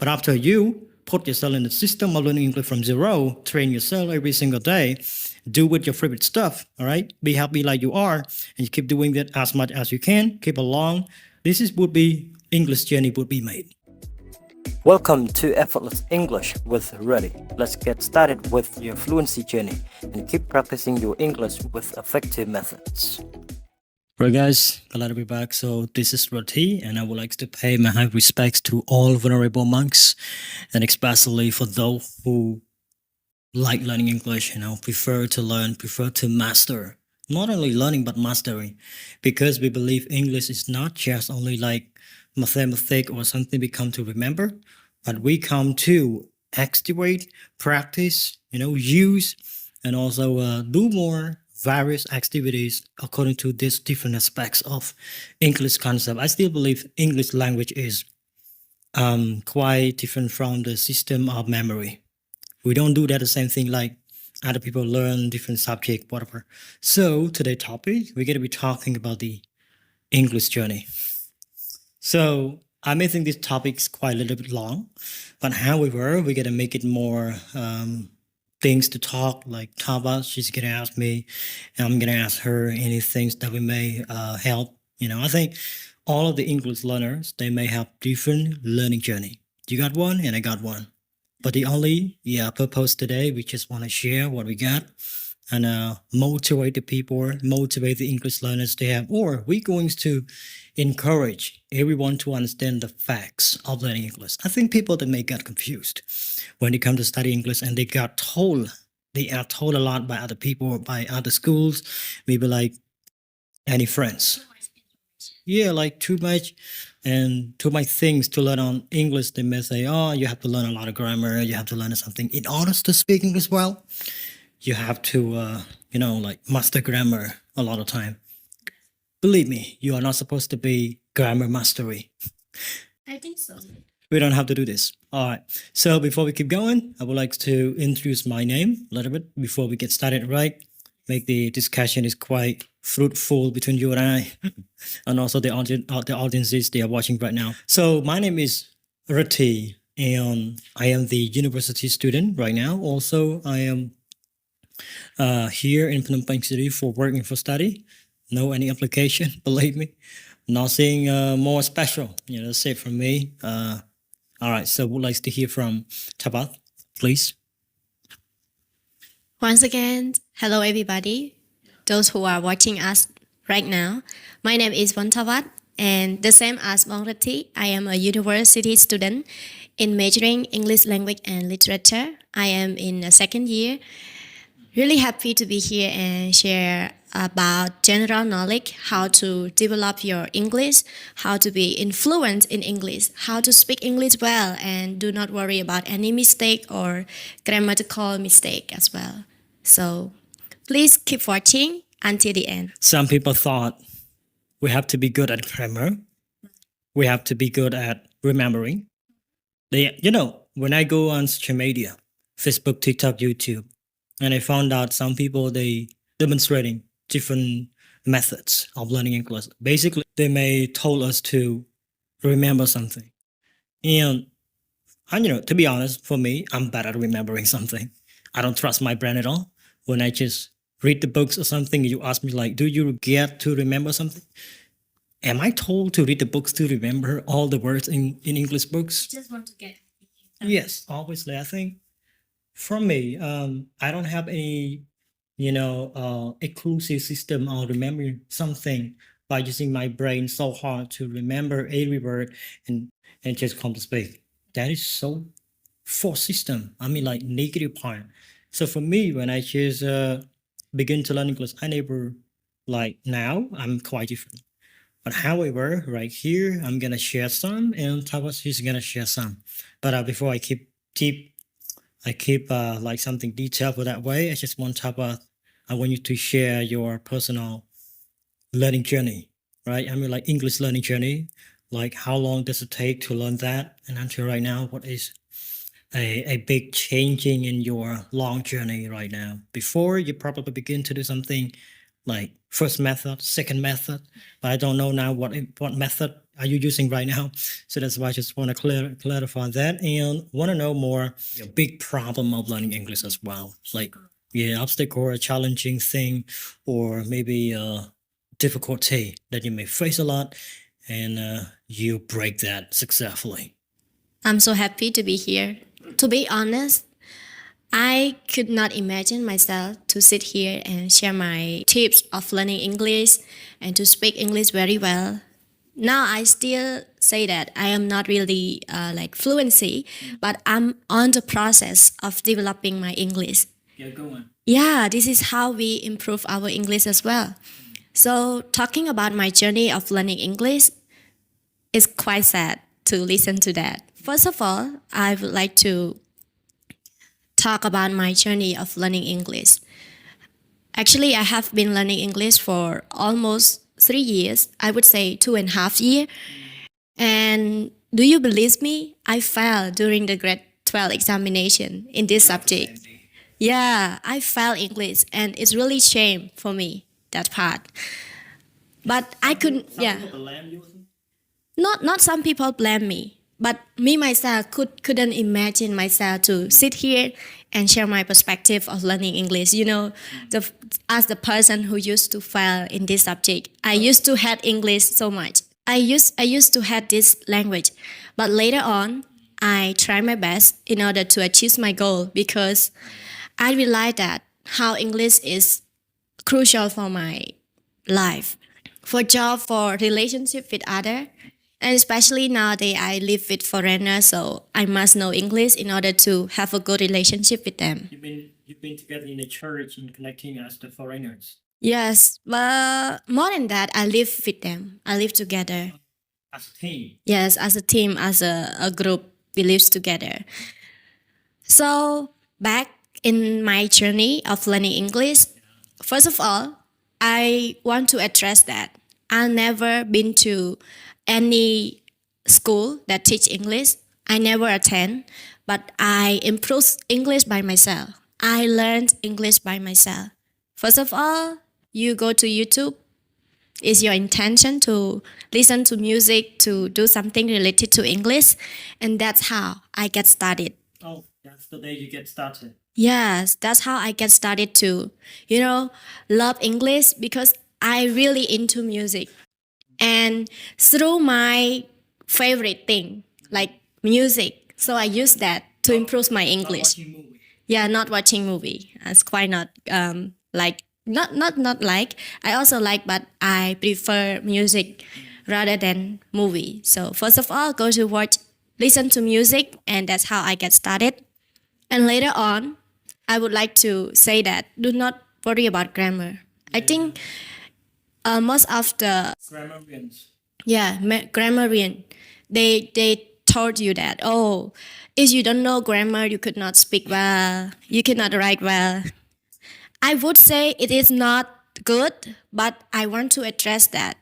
But after you put yourself in the system of learning English from zero, train yourself every single day, do with your favorite stuff, all right? Be happy like you are, and you keep doing that as much as you can, keep along. Would be English journey would be made. Welcome to Effortless English with Reddy. Let's get started with your fluency journey and keep practicing your English with effective methods. Right, guys, glad to be back. So this is Rati, and I would like to pay my high respects to all venerable monks, and especially for those who like learning English, prefer to learn, prefer to master. Not only learning, but mastering, because we believe English is not just only like mathematics or something we come to remember, but we come to activate, practice, use, and also do more various activities according to these different aspects of English concept. I still believe English language is quite different from the system of memory. We don't do that the same thing like other people learn different subject, whatever. So today's topic, we're going to be talking about the English journey. So I may think this topic is quite a little bit long, but however, we're going to make it more things to talk, like Taba, she's going to ask me, and I'm going to ask her any things that we may help. I think all of the English learners, they may have different learning journey. You got one and I got one. But the only purpose today, we just want to share what we got and motivate the people, motivate the English learners they have, or we're going to encourage everyone to understand the facts of learning English. I think people that may get confused when they come to study English and they are told a lot by other people, by other schools, maybe like any friends. Yeah, like too much and too much things to learn on English. They may say, oh, you have to learn a lot of grammar. You have to learn something in order to speak English well. You have to, like master grammar a lot of time. Believe me, you are not supposed to be grammar mastery. I think so. We don't have to do this. All right. So before we keep going, I would like to introduce my name a little bit before we get started, right? Make the discussion is quite fruitful between you and I, and also the audiences they are watching right now. So my name is Rati, and I am the university student right now. Also, I am here in Phnom Penh City for working for study. No any application, believe me. Nothing more special. That's it from me. All right, so would like to hear from Tabat, please. Once again, hello everybody. Those who are watching us right now. My name is Vontavat, and the same as Vonrati, I am a university student in majoring English language and literature. I am in the second year. Really happy to be here and share about general knowledge, how to develop your English, how to be influent in English, how to speak English well, and do not worry about any mistake or grammatical mistake as well. So please keep watching until the end. Some people thought we have to be good at grammar. We have to be good at remembering. When I go on social media, Facebook, TikTok, YouTube, and I found out some people, they demonstrating different methods of learning English. Basically, they may told us to remember something. And to be honest, for me, I'm bad at remembering something. I don't trust my brain at all. When I just read the books or something, you ask me like, do you get to remember something? Am I told to read the books to remember all the words in English books? Just want to get. Yes, obviously. I think for me, I don't have any, exclusive system of remembering something by using my brain so hard to remember every word and just come to speak. That is so forced system. I mean, like negative part. So for me, when I just begin to learn English, I never like now. I'm quite different. But however, right here, I'm gonna share some, and Tawas is gonna share some. But before I keep like something detailed for that way. I just want I want you to share your personal learning journey, right? I mean, like English learning journey. Like how long does it take to learn that? And until right now, what is a big changing in your long journey right now? Before you probably begin to do something like first method, second method. But I don't know now what method are you using right now. So that's why I just want to clarify that and want to know more your big problem of learning English as well. Like obstacle or a challenging thing, or maybe a difficulty that you may face a lot, and you break that successfully. I'm so happy to be here. To be honest, I could not imagine myself to sit here and share my tips of learning English and to speak English very well. Now I still say that I am not really like fluency, but I'm on the process of developing my English. Yeah, go on. Yeah, this is how we improve our English as well. So talking about my journey of learning English is quite sad to listen to that. First of all, I would like to talk about my journey of learning English. Actually, I have been learning English for almost 3 years. I would say 2.5 years. And do you believe me? I failed during the grade 12 examination in this subject. Yeah, I failed English, and it's really shame for me that part. But I couldn't. Yeah. Not some people blame me, but me myself couldn't imagine myself to sit here and share my perspective of learning English. As the person who used to fail in this subject, I used to hate English so much. I used to hate this language, but later on I try my best in order to achieve my goal, because I realized that how English is crucial for my life, for job, for relationship with other. And especially nowadays, I live with foreigners, so I must know English in order to have a good relationship with them. You've been together in the church and connecting as the foreigners Yes, but more than that, I live with them. I live together. as a team. Yes, as a team, as a group, we live together. So back in my journey of learning English, first of all, I want to address that I never been to any school that teach English. I never attend, but I improved English by myself. I learned English by myself. First of all, you go to YouTube. Is your intention to listen to music, to do something related to English? And that's how I get started. Oh, that's the day you get started. Yes, that's how I get started to, love English, because I really into music. And through my favorite thing, like music, so I use that to improve my English. Watching movie. Yeah, not watching movie. It's quite not like not like. I also like, but I prefer music rather than movie. So first of all, go to listen to music, and that's how I get started. And later on, I would like to say that do not worry about grammar. I think most of the Grammarians. grammarian, they told you that, oh, if you don't know grammar, you could not speak well, you cannot write well. I would say it is not good, but I want to address that.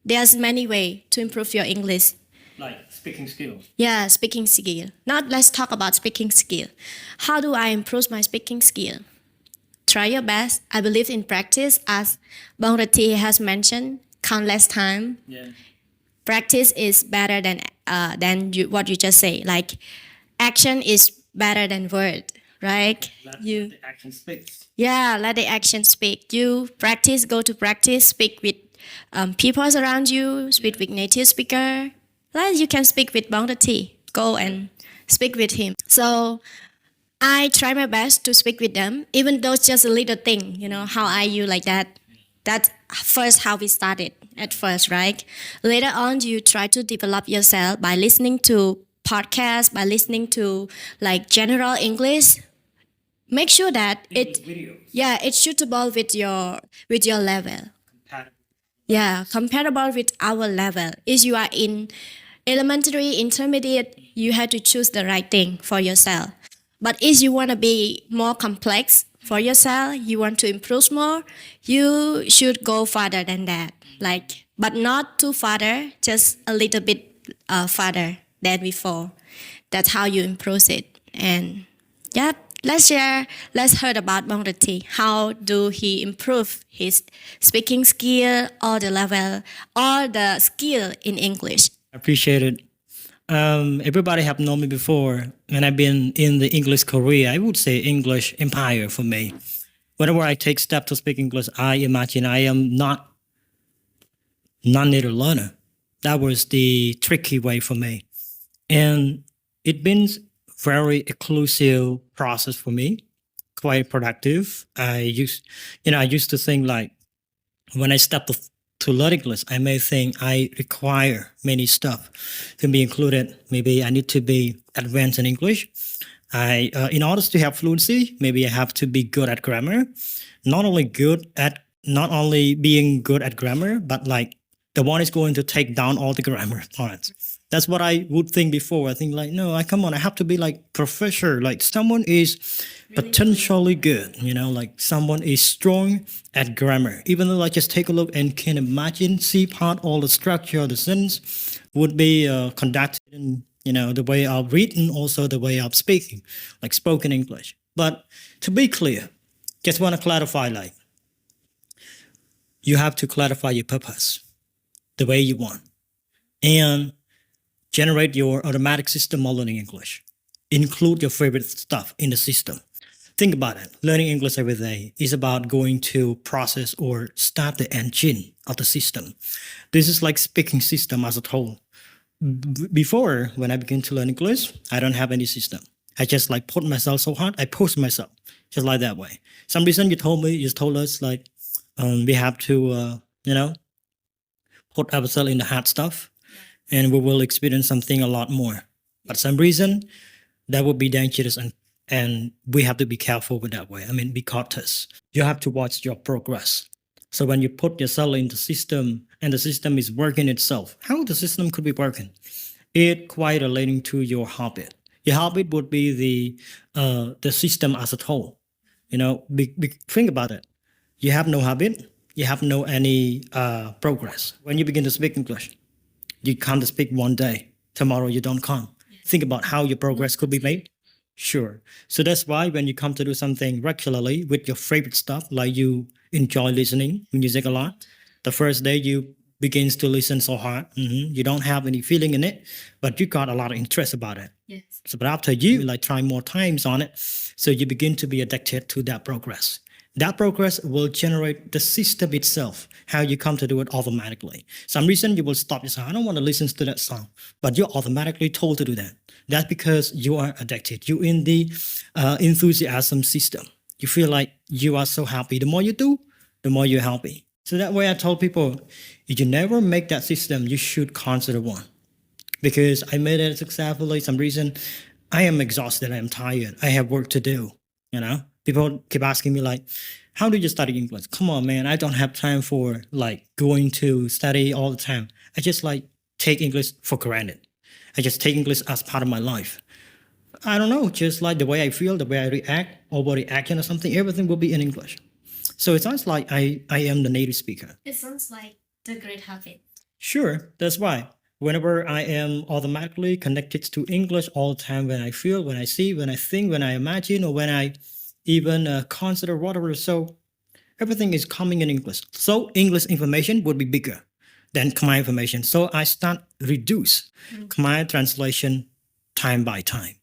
There's many ways to improve your English. Like speaking skills. Yeah, speaking skill. Now let's talk about speaking skill. How do I improve my speaking skill? Try your best. I believe in practice, as Bong Rati has mentioned countless times. Yeah. Practice is better than what you just say. Like, action is better than word, right? Let You the action speaks. Yeah, let the action speak. You practice, go to practice, speak with people around you, speak with native speaker. Like you can speak with Bong Rati. Go and speak with him. So I try my best to speak with them, even though it's just a little thing, how are you, like that. That's first how we started at first, right? Later on, you try to develop yourself by listening to podcasts, by listening to like general English. Make sure that Videos. it's suitable with your level. Compatible. Yeah, comparable with our level. If you are in elementary, intermediate, you have to choose the right thing for yourself. But if you want to be more complex for yourself, you want to improve more, you should go farther than that. Like, but not too farther, just a little bit farther than before. That's how you improve it. And yeah, Let's heard about Bong Reti. How do he improve his speaking skill or the level or the skill in English? Appreciate it. Everybody have known me before, and I've been in the English career. I would say English empire for me. Whenever I take steps to speak English, I imagine I am not non-native learner. That was the tricky way for me, and it been very exclusive process for me, quite productive. I used to think like when I step to learn English, I may think I require many stuff to be included. Maybe I need to be advanced in English. In order to have fluency, maybe I have to be good at grammar. Not only being good at grammar, but like the one is going to take down all the grammar parts. That's what I would think before. I think like, no, come on, I have to be like professor. Like someone is potentially good, like someone is strong at grammar. Even though I just take a look and can imagine, see part all the structure of the sentence would be conducted in, the way of reading, also the way of speaking, like spoken English. But to be clear, just want to clarify, like, you have to clarify your purpose, the way you want, and generate your automatic system of learning English. Include your favorite stuff in the system. Think about it. Learning English every day is about going to process or start the engine of the system. This is like speaking system as a whole. Before, when I began to learn English, I don't have any system. I just like put myself so hard. I push myself just like that way. Some reason you told us like we have to, put ourselves in the hard stuff, and we will experience something a lot more. But some reason that would be dangerous, and we have to be careful with that way. I mean, be cautious. You have to watch your progress. So when you put yourself in the system and the system is working itself, how the system could be working? It quite relating to your habit. Your habit would be the system as a whole. Think about it. You have no habit. You have no any progress. When you begin to speak English, you come to speak one day. Tomorrow you don't come. Think about how your progress could be made. Sure. So that's why when you come to do something regularly with your favorite stuff, like you enjoy listening music a lot, the first day you begins to listen so hard. You don't have any feeling in it, but you got a lot of interest about it. Yes. So, but after you like try more times on it, so you begin to be addicted to that progress. That progress will generate the system itself, how you come to do it automatically. Some reason you will stop yourself. I don't want to listen to that song, but you're automatically told to do that. That's because you are addicted. You're in the enthusiasm system. You feel like you are so happy. The more you do, the more you're happy. So that way I told people, if you never make that system, you should consider one. Because I made it successfully. Some reason I am exhausted. I am tired. I have work to do, People keep asking me like, how do you study English? Come on, man. I don't have time for like going to study all the time. I just like take English for granted. I just take English as part of my life. I don't know, just like the way I feel, the way I react, overreaction or something, everything will be in English. So it sounds like I am the native speaker. It sounds like the great habit. Sure, that's why. Whenever I am automatically connected to English all the time, when I feel, when I see, when I think, when I imagine, or when I even consider whatever, so everything is coming in English. So English information would be bigger than Khmer information. So I start reduce Khmer translation time by time.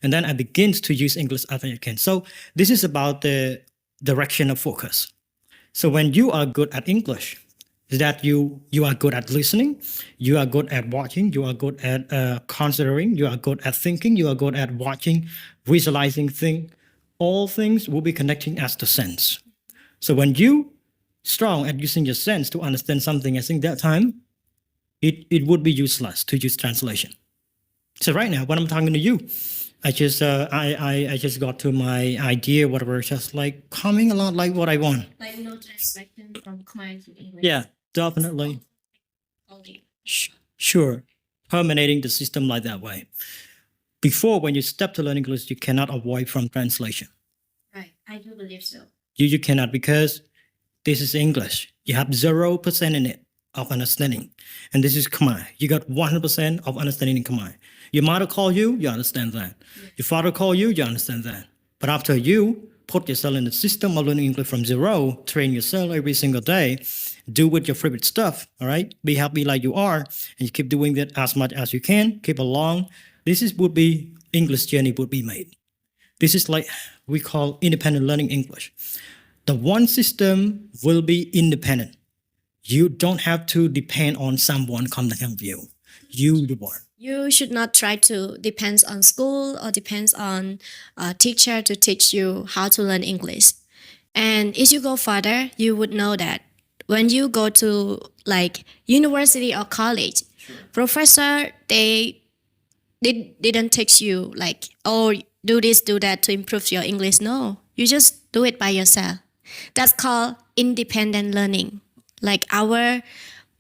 And then I begin to use English as I can. So this is about the direction of focus. So when you are good at English, is that you are good at listening, you are good at watching, you are good at considering, you are good at thinking, you are good at watching, visualizing things. All things will be connecting as the sense. So when you strong at using your sense to understand something, I think that time it would be useless to use translation. So right now, when I'm talking to you, I just I just got to my idea, whatever, just like coming a lot like what I want. Like no translation from Khmer to English. Yeah, definitely. Only. Sure, permeating the system like that way. Before, when you step to learn English, you cannot avoid from translation. Right, I do believe so. You cannot, because this is English. You have 0% in it of understanding. And this is Khmer. You got 100% of understanding in Khmer. Your mother call you, you understand that. Yes. Your father call you, you understand that. But after you put yourself in the system of learning English from zero, train yourself every single day, do with your favorite stuff, all right? Be happy like you are, and you keep doing that as much as you can, keep along. This is would be English journey would be made. This is like we call independent learning English. The one system will be independent. You don't have to depend on someone come to help you. You the one. You should not try to depends on school or depends on a teacher to teach you how to learn English. And if you go further, you would know that when you go to like university or college, professor they didn't teach you like, oh, do this, do that to improve your English. No, you just do it by yourself. That's called independent learning. Like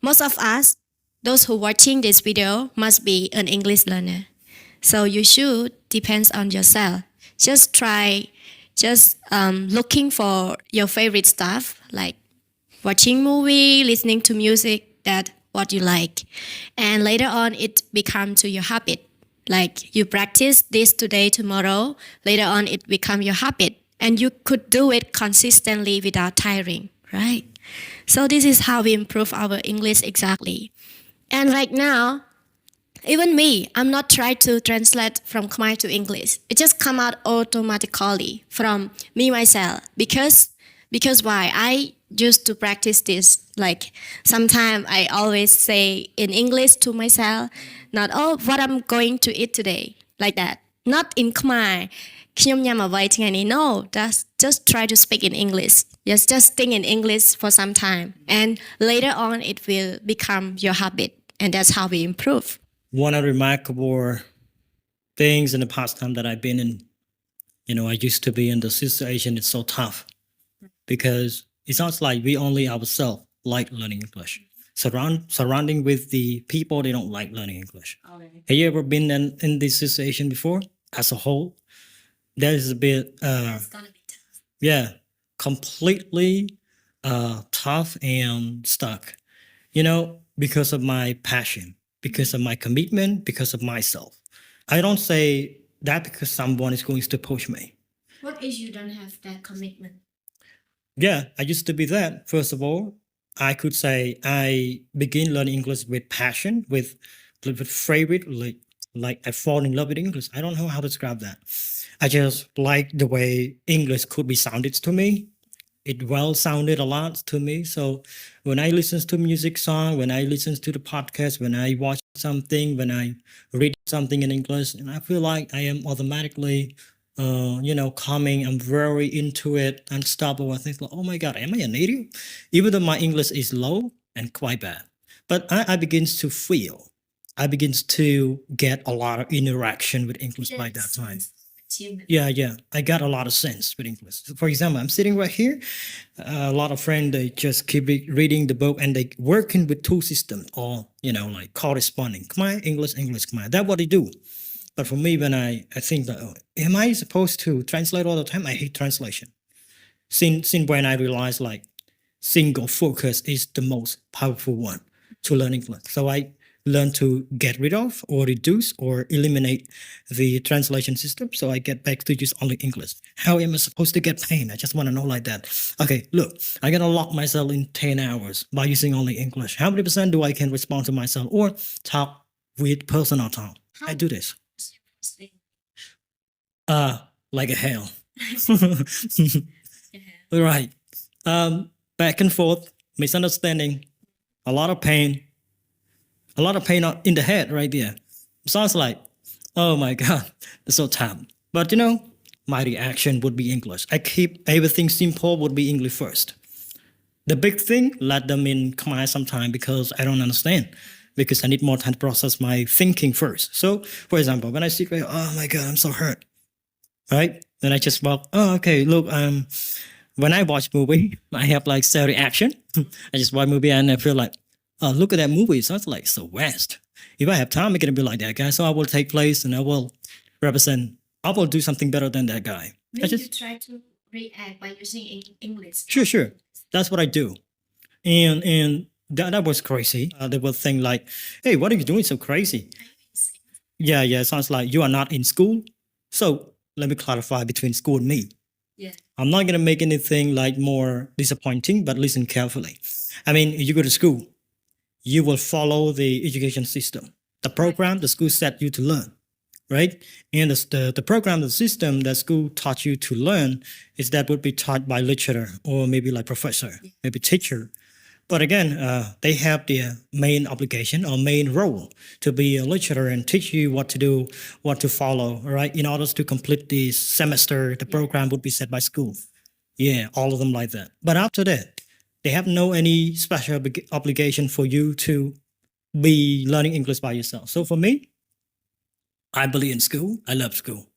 most of us, those who watching this video must be an English learner. So you should depends on yourself. Just try, looking for your favorite stuff, like watching movie, listening to music, that what you like. And later on, it become to your habit. Like you practice this today, tomorrow, later on it become your habit. And you could do it consistently without tiring, right? So this is how we improve our English exactly. And right now, even me, I'm not trying to translate from Khmer to English. It just come out automatically from me myself because why? I used to practice this. Like sometimes I always say in English to myself, not oh what I'm going to eat today, like that. Not in Khmer. "ខ្ញុំញ៉ាំអ្វីថ្ងៃនេះ." No, just try to speak in English. Just think in English for some time, and later on it will become your habit, and that's how we improve. One of the remarkable things in the past time that I've been in, I used to be in the situation. It's so tough because it sounds like we only ourselves like learning English. Surrounding with the people, they don't like learning English. Have you ever been in this situation before? As a whole, that is a bit, It's gonna be tough. yeah, completely tough and stuck. Because of my passion, because of my commitment, because of myself. I don't say that because someone is going to push me. What if you don't have that commitment? Yeah, I used to be that. First of all, I could say I begin learning English with passion, with favorite, like I fall in love with English. I don't know how to describe that. I just like the way English could be sounded to me. It well sounded a lot to me. So when I listen to music song, when I listen to the podcast, when I watch something, when I read something in English, and I feel like I am automatically coming. I'm very into it, unstoppable. I think, like, oh my God, am I a native? Even though my English is low and quite bad, but I begins to feel, I begins to get a lot of interaction with English by that time. Achievement. Yeah. I got a lot of sense with English. For example, I'm sitting right here. A lot of friends, they just keep reading the book and they working with two systems or, like corresponding. Khmer, English, Khmer. That's what they do. But for me, when I think that, oh, am I supposed to translate all the time? I hate translation. Since when I realized like single focus is the most powerful one to learn English. So I learn to get rid of or reduce or eliminate the translation system. So I get back to just only English. How am I supposed to get paid? I just want to know like that. Okay, look, I gotta lock myself in 10 hours by using only English. How many percent do I can respond to myself or talk with personal talk? I do this. Like a hell. Right. Back and forth, misunderstanding, a lot of pain in the head right there. Sounds like, oh my God, it's so tough. But my reaction would be English. I keep everything simple would be English first. The big thing, let them in Khmer sometime because I don't understand. Because I need more time to process my thinking first. So, for example, when I sit there, oh my God, I'm so hurt. Right? Then I just walk, oh, okay, look, when I watch movie, I have like cell reaction. I just watch movie and I feel like, oh, look at that movie. It sounds like so West. If I have time, I'm going to be like that guy. So I will take place and I will represent, I will do something better than that guy. Maybe you try to react by using English. Sure. That's what I do. And that was crazy. They will think like, hey, what are you doing so crazy? Yeah, it sounds like you are not in school. So let me clarify between school and me. Yeah. I'm not going to make anything like more disappointing, but listen carefully. I mean, you go to school, you will follow the education system, the program the school set you to learn, right? And the program, the system that school taught you to learn is that would be taught by lecturer or maybe like professor, maybe teacher. But again, they have their main obligation or main role to be a lecturer and teach you what to do, what to follow, right? In order to complete the semester, the program would be set by school. Yeah, all of them like that. But after that, they have no any special obligation for you to be learning English by yourself. So for me, I believe in school. I love school.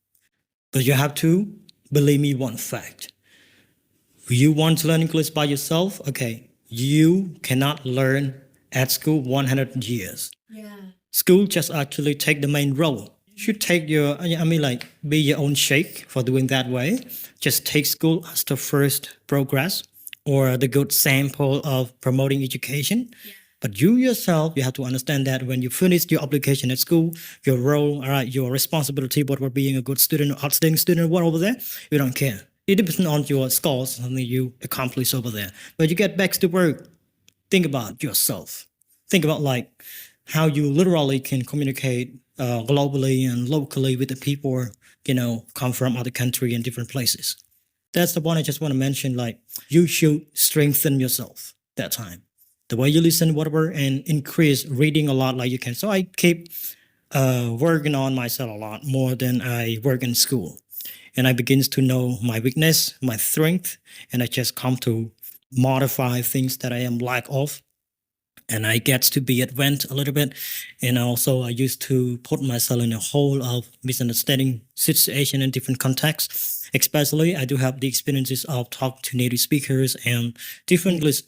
But you have to believe me one fact. You want to learn English by yourself? Okay, you cannot learn at school 100 years. Yeah. School just actually take the main role. You should take your, I mean, like, be your own shake for doing that way. Just take school as the first progress or the good sample of promoting education. But you yourself, you have to understand that when you finish your obligation at school, your role, all right, your responsibility, what for being a good student or outstanding student, what over there, you don't care. It depends on your scores, something you accomplish over there. But you get back to work, think about yourself. Think about like how you literally can communicate globally and locally with the people, come from other country and different places. That's the one I just want to mention. Like you should strengthen yourself that time. The way you listen, whatever, and increase reading a lot like you can. So I keep working on myself a lot more than I work in school. And I begins to know my weakness, my strength, and I just come to modify things that I am lack of. And I get to be advanced a little bit. And also I used to put myself in a whole of misunderstanding situation in different contexts. Especially I do have the experiences of talking to native speakers and different English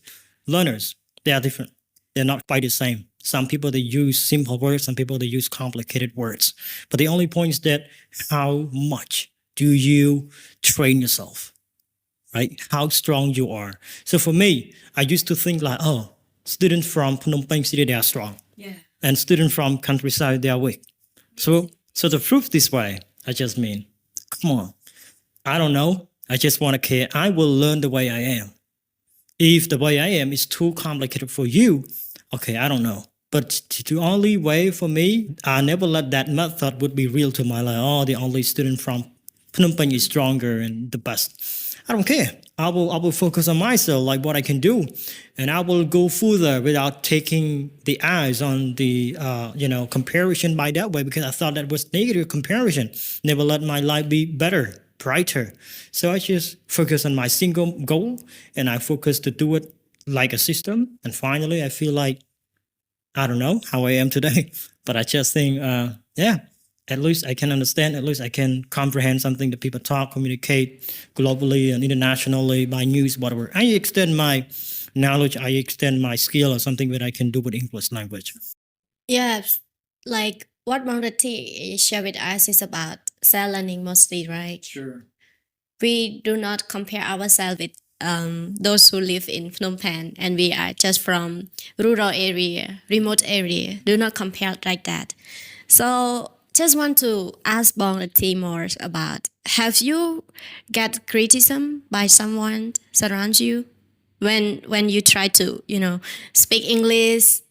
learners. They are different. They're not quite the same. Some people they use simple words, some people they use complicated words. But the only point is that how much do you train yourself? Right? How strong you are. So for me, I used to think like, oh, students from Phnom Penh city, they are strong. Yeah. And students from countryside, they are weak. So to prove this way, I just mean, come on. I don't know. I just want to care. I will learn the way I am. If the way I am is too complicated for you, okay, I don't know. But the only way for me, I never let that method would be real to my life. Oh, the only student from Phnom Penh is stronger and the best. I don't care. I will focus on myself, like what I can do, and I will go further without taking the eyes on the comparison by that way because I thought that was negative comparison. Never let my life be better, brighter. So I just focus on my single goal, and I focus to do it like a system. And finally, I feel like I don't know how I am today, but I just think, at least I can understand, at least I can comprehend something that people talk, communicate globally and internationally by news, whatever. I extend my knowledge, I extend my skill or something that I can do with English language. Yes, like what Monty shared with us is about self-learning mostly, right? Sure. We do not compare ourselves with those who live in Phnom Penh and we are just from rural area, remote area. Do not compare like that. So just want to ask Bonati more about, have you get criticism by someone surrounds you when you try to, speak English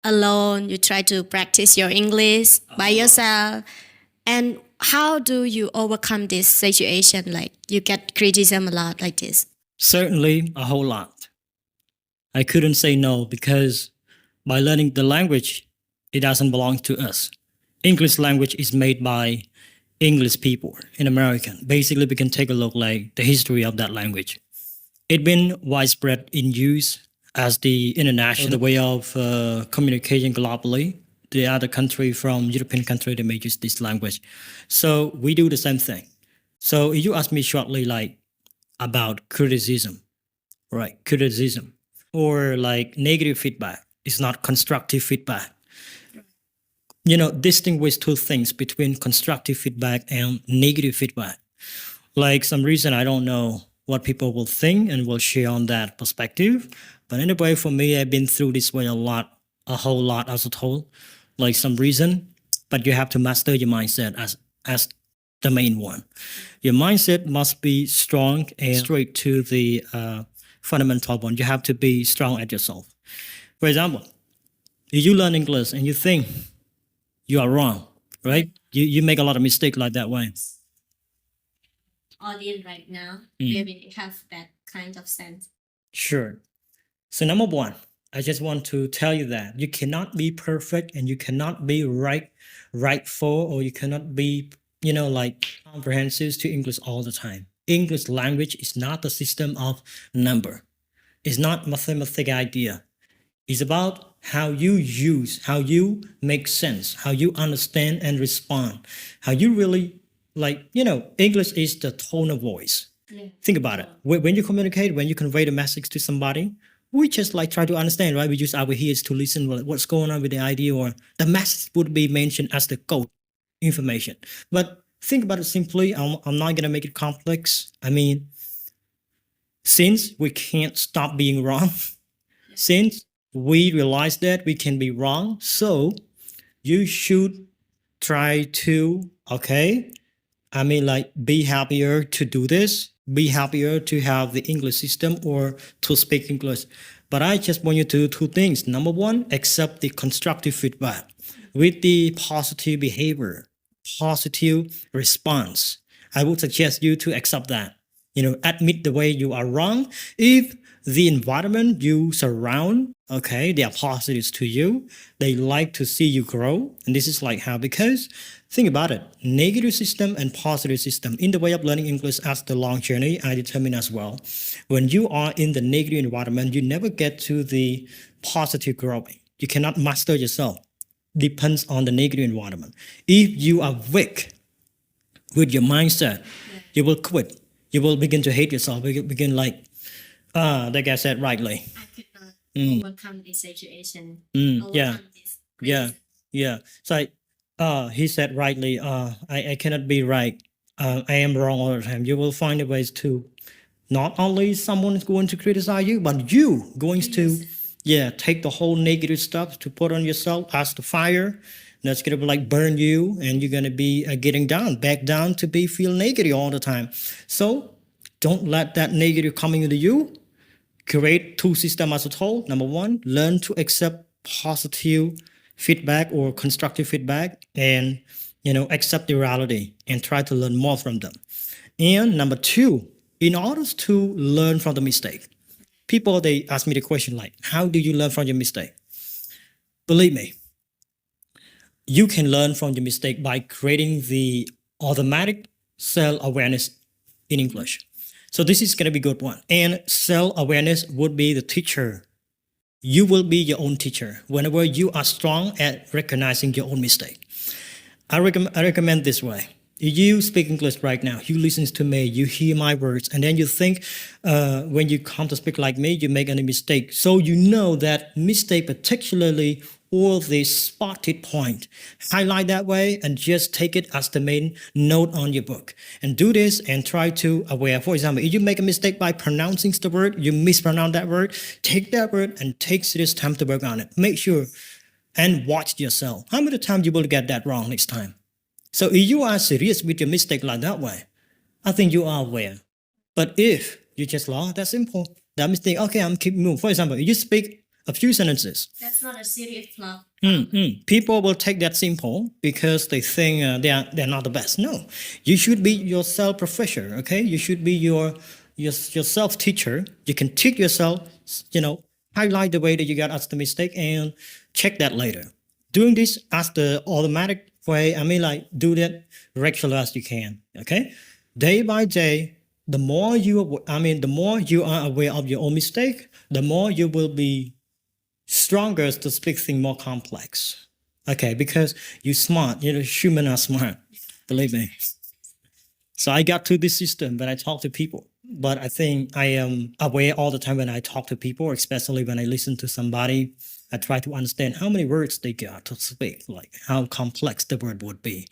alone, you try to practice your English by yourself, and how do you overcome this situation? Like you get criticism a lot like this. Certainly a whole lot. I couldn't say no because by learning the language, it doesn't belong to us. English language is made by English people in America. Basically, we can take a look like the history of that language. It's been widespread in use as the international the way of communication globally. The other country from European country, they may use this language. So we do the same thing. So if you ask me shortly like about criticism, right? Criticism or like negative feedback. It's not constructive feedback. Distinguish two things between constructive feedback and negative feedback. Like some reason I don't know what people will think and will share on that perspective. But anyway, for me, I've been through this way a whole lot as a whole. Like some reason, but you have to master your mindset as the main one. Your mindset must be strong and straight to the fundamental one. You have to be strong at yourself. For example, if you learn English and you think you are wrong, right? You make a lot of mistakes like that way. Audience right now, maybe have that kind of sense. Sure. So number one, I just want to tell you that you cannot be perfect and you cannot be rightful, or you cannot be, like comprehensive to English all the time. English language is not a system of number. It's not mathematical idea. It's about how you use, how you make sense, how you understand and respond, how you really English is the tone of voice. Yeah. Think about it. When you communicate, when you convey the message to somebody, we just try to understand, right? We use our ears to listen what's going on with the idea, or the message would be mentioned as the code information. But think about it simply. I'm not gonna make it complex. I mean, since we can't stop being wrong, since we realize that we can be wrong, so you should try to be happier to do this, be happier to have the English system or to speak English. But I just want you to do two things. Number one, accept the constructive feedback with the positive behavior, positive response. I would suggest you to accept that. Admit the way you are wrong. If the environment you surround, they are positives to you, they like to see you grow. And this is how, because think about it, negative system and positive system in the way of learning English as the long journey, I determine as well. When you are in the negative environment, you never get to the positive growing. You cannot master yourself. Depends on the negative environment. If you are weak with your mindset, you will quit. You will begin to hate yourself. You begin that guy said rightly. I could not overcome this situation. Yeah. This Yeah. criticism. Yeah. So he said rightly, I cannot be right. I am wrong all the time. You will find a ways to not only someone is going to criticize you, but you going to take the whole negative stuff to put on yourself as the fire. That's gonna be burn you, and you're gonna be getting back down to feel negative all the time. So don't let that negative coming into you. Create two systems as a whole. Number one, learn to accept positive feedback or constructive feedback, and accept the reality and try to learn more from them. And number two, in order to learn from the mistake, people they ask me the question how do you learn from your mistake? Believe me, you can learn from your mistake by creating the automatic self-awareness in English. So this is going to be a good one. And self-awareness would be the teacher. You will be your own teacher whenever you are strong at recognizing your own mistake. I recommend this way. You speak English right now, you listen to me, you hear my words, and then you think when you come to speak like me, you make any mistake. So you know that mistake particularly or the spotted point. Highlight that way and just take it as the main note on your book. And do this and try to aware. For example, if you make a mistake by pronouncing the word, you mispronounce that word, take that word and take serious time to work on it. Make sure and watch yourself. How many times you will get that wrong next time? So if you are serious with your mistake like that way, I think you are aware. But if you just that's simple, that mistake, I'm keep moving. For example, if you speak a few sentences, That's not a serious flaw. people will take that simple because they think they're not the best. No, you should be yourself professor. Okay, you should be your self teacher. You can teach yourself. Highlight the way that you got as the mistake and check that later. Doing this as the automatic way. Do that regular as you can. Okay, day by day. The more the more you are aware of your own mistake, the more you will be stronger to speak things more complex. Okay, because you're smart. Humans are smart. Believe me. So I got to this system when I talk to people. But I think I am aware all the time when I talk to people, especially when I listen to somebody. I try to understand how many words they got to speak, how complex the word would be,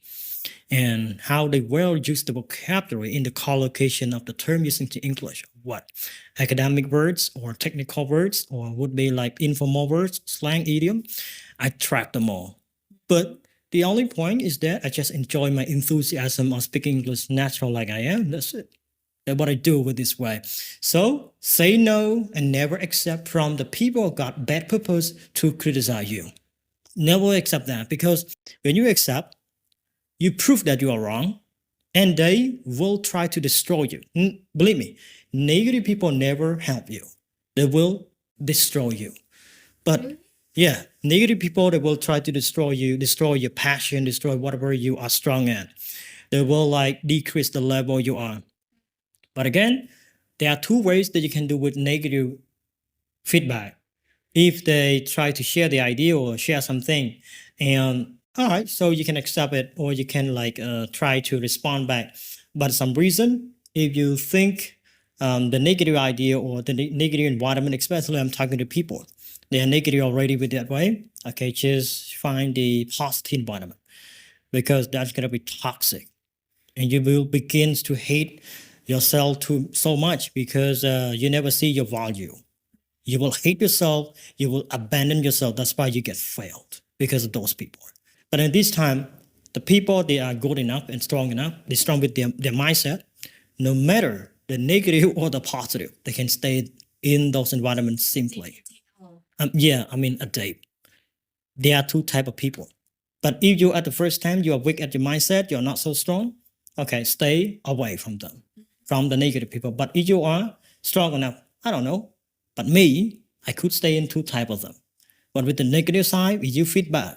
and how they will use the vocabulary in the collocation of the term using to English. What? Academic words or technical words, or would be informal words, slang, idiom. I track them all. But The only point is that I just enjoy my enthusiasm of speaking English natural like I am. That's it. That's what I do with this way. So say no and never accept from the people who got bad purpose to criticize you. Never accept that, because when you accept, you prove that you are wrong, and they will try to destroy you. Believe me, negative people never help you. They will destroy you. But yeah, negative people, they will try to destroy you, destroy your passion, destroy whatever you are strong at. They will like decrease the level you are. But again, there are two ways that you can do with negative feedback. If they try to share the idea or share something, and all right, so you can accept it, or you can like try to respond back. But some reason, if you think the negative idea or the negative environment, especially I'm talking to people, they are negative already with that way. Okay, just find the positive environment, because that's gonna be toxic, and you will begin to hate yourself too so much, because you never see your value. You will hate yourself. You will abandon yourself. That's why you get failed, because of those people. But in this time, the people, they are good enough and strong enough. They're strong with their mindset. No matter the negative or the positive, they can stay in those environments simply. Yeah, I mean, a day. There are two type of people. But if you at the first time you are weak at your mindset, you're not so strong. Okay, stay away from them, from the negative people. But if you are strong enough, I don't know. But me, I could stay in two type of them. But with the negative side, if you feedback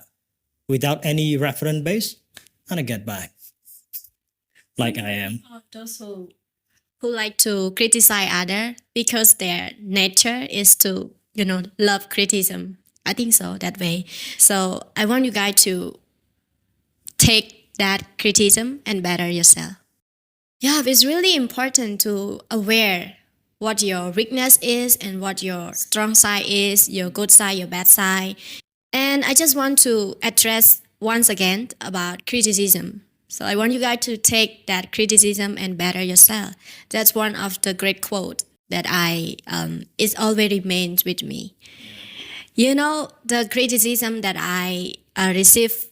without any reference base, and I get back like I am. Those who like to criticize other because their nature is to, love criticism. I think so, that way. So I want you guys to take that criticism and better yourself. Yeah, it's really important to aware what your weakness is and what your strong side is, your good side, your bad side. And I just want to address once again about criticism. So I want you guys to take that criticism and better yourself. That's one of the great quote that is always remains with me. The criticism that I received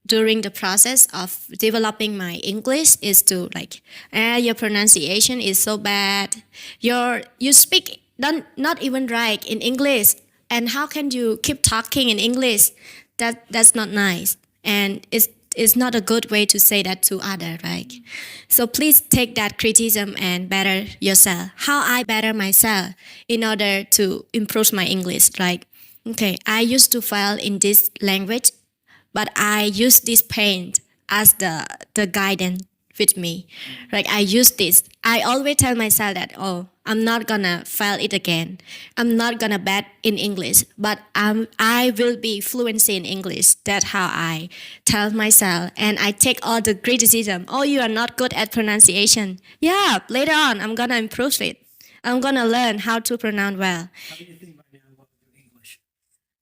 during the process of developing my English is to like, your pronunciation is so bad. You speak not even right in English, and how can you keep talking in English? That's not nice, and it's not a good way to say that to other, right? So please take that criticism and better yourself. How I better myself in order to improve my English, like, okay, I used to fail in this language, but I use this pain as the guidance with me. Like I use this. I always tell myself that, oh, I'm not gonna fail it again. I'm not gonna bad in English, but I will be fluency in English. That's how I tell myself, and I take all the criticism. Oh, you are not good at pronunciation. Yeah, later on I'm gonna improve it. I'm gonna learn how to pronounce well. How do you think right now about your English?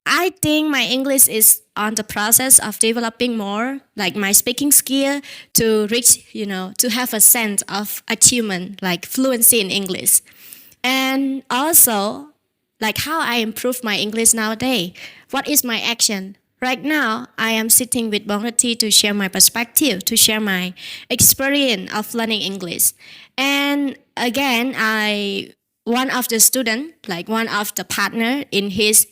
I think my English is on the process of developing more, like my speaking skill to reach, to have a sense of achievement, like fluency in English. And also, like how I improve my English nowadays. What is my action? Right now, I am sitting with Bongati to share my perspective, to share my experience of learning English. And again, one of the student, like one of the partner in his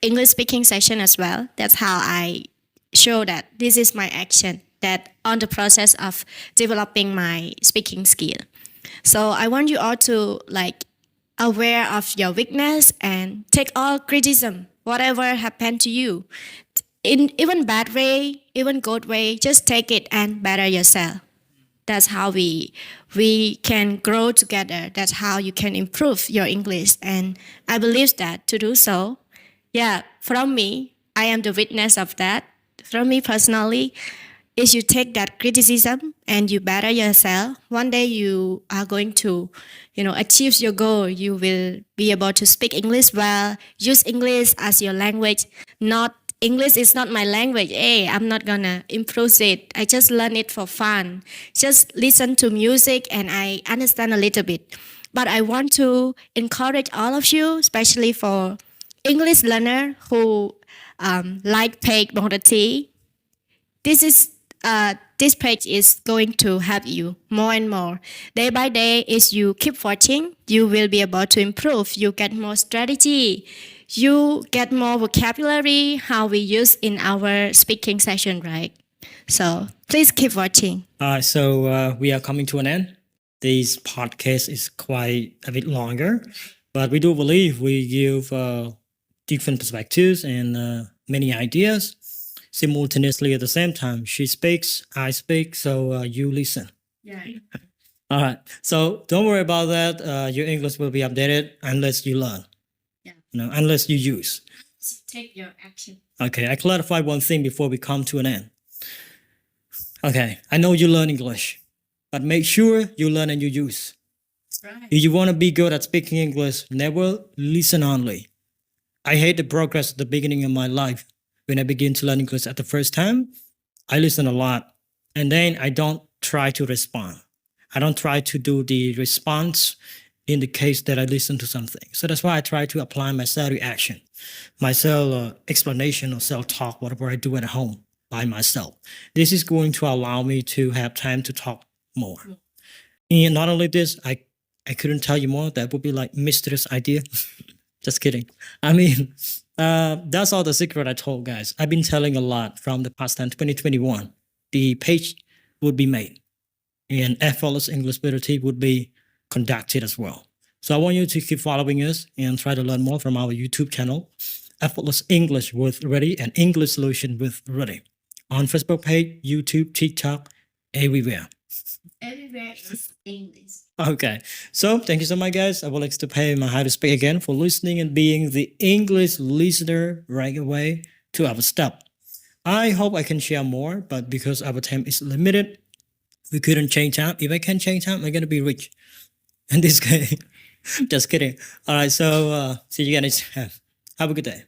English speaking session as well. That's how I show that this is my action, that on the process of developing my speaking skill. So I want you all to like aware of your weakness and take all criticism, whatever happened to you. In even bad way, even good way, just take it and better yourself. That's how we can grow together. That's how you can improve your English. And I believe that to do so, yeah, from me, I am the witness of that. From me personally, if you take that criticism and you better yourself, one day you are going to, achieve your goal. You will be able to speak English well, use English as your language. Not English is not my language. Hey, I'm not gonna improve it. I just learn it for fun. Just listen to music and I understand a little bit. But I want to encourage all of you, especially for English learner who like Peg Bongati, This page is going to help you more and more. Day by day, as you keep watching, you will be able to improve. You get more strategy. You get more vocabulary, how we use in our speaking session, right? So please keep watching. All right, so we are coming to an end. This podcast is quite a bit longer, but we do believe we give different perspectives and many ideas simultaneously at the same time. She speaks, I speak, so you listen. Yeah. All right, so don't worry about that. Your English will be updated unless you learn. Yeah. Unless you use. Take your action. Okay, I clarify one thing before we come to an end. Okay, I know you learn English, but make sure you learn and you use. Right. If you want to be good at speaking English, never listen only. I hate the progress at the beginning of my life. When I begin to learn English at the first time, I listen a lot. And then I don't try to respond. I don't try to do the response in the case that I listen to something. So that's why I try to apply my self-reaction, my self-explanation or self-talk, whatever I do at home by myself. This is going to allow me to have time to talk more. And not only this, I couldn't tell you more. That would be like mysterious idea. Just kidding. I mean, that's all the secret I told, guys. I've been telling a lot from the past time, 2021. The page would be made, and effortless English ability would be conducted as well. So I want you to keep following us and try to learn more from our YouTube channel, Effortless English with Ready and English Solution with Ready, on Facebook page, YouTube, TikTok, everywhere. Everywhere is English. Okay, so thank you so much, guys. I would like to pay my high respect again for listening and being the English listener right away to our step. I hope I can share more, but because our time is limited, we couldn't change time. If I can change time, I'm gonna be rich. In this case, just kidding. All right, so see you guys next time. Have a good day.